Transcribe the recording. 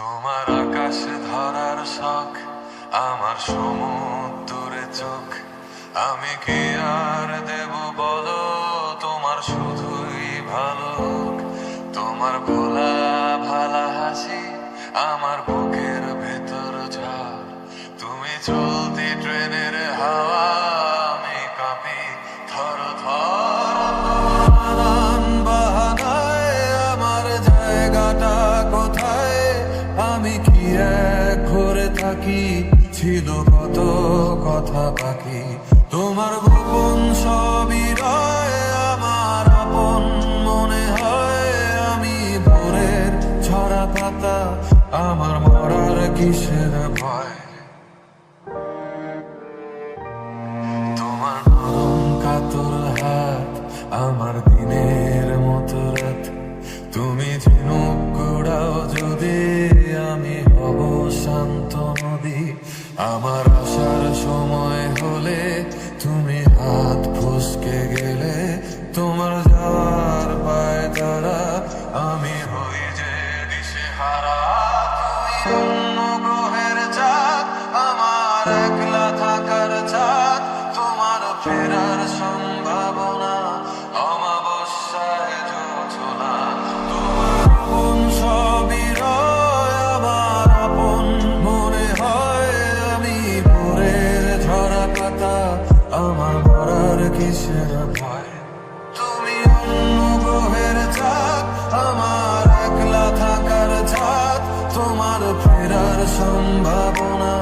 তোমার আকাশ ধরার শখ, আমার সমুদ্রে চোখ। আমি কি আর দেব বলো, তোমার শুধুই ভালো হোক। তোমার ভোলা ভালা হাসি আমার বুকের ভেতর ঝড়। তুমি চলতি ট্রেনের হাওয়া, আমি কাঁপি থর থর। নানান বাহানায় আমার জায়গাটা কোথায়, আমি কি এক ঘরে থাকি, ছিল কত কথা বাকি। তোমার গোপন সবই রয় আমার আপন মনে হয়। আমি ভোরের ছড়া পাতা, আমার মরার কিসের ভয়। তোমার নরম কাতর হাত, আমার দিনের মতো রাত। তুমি ঝিনুক কুড়াও যদি, আমি হব শান্ত নদী। আমার আসার সময় হলে তুমি হাত ফসকে গেলে, তোমার যাওয়ার পায় তারা, আমি হই যে দিশেহারা। তুমি অন্য গ্রহের চাঁদ, আমার একলা থাকার চাঁদ। তোমার ফেরার সম্ভাবনা, অমাবস্যায় জোছনা। তোমার আপন সবই রয় আমার আপন মনে হয়। আমি ভোরের ঝরা পাতা, আমার মরার কিসের ভয়। তুমি অন্য গ্রহের চাঁদ, আমার একলা থাকার চাঁদ। তোমার ফেরার সম্ভাবনা,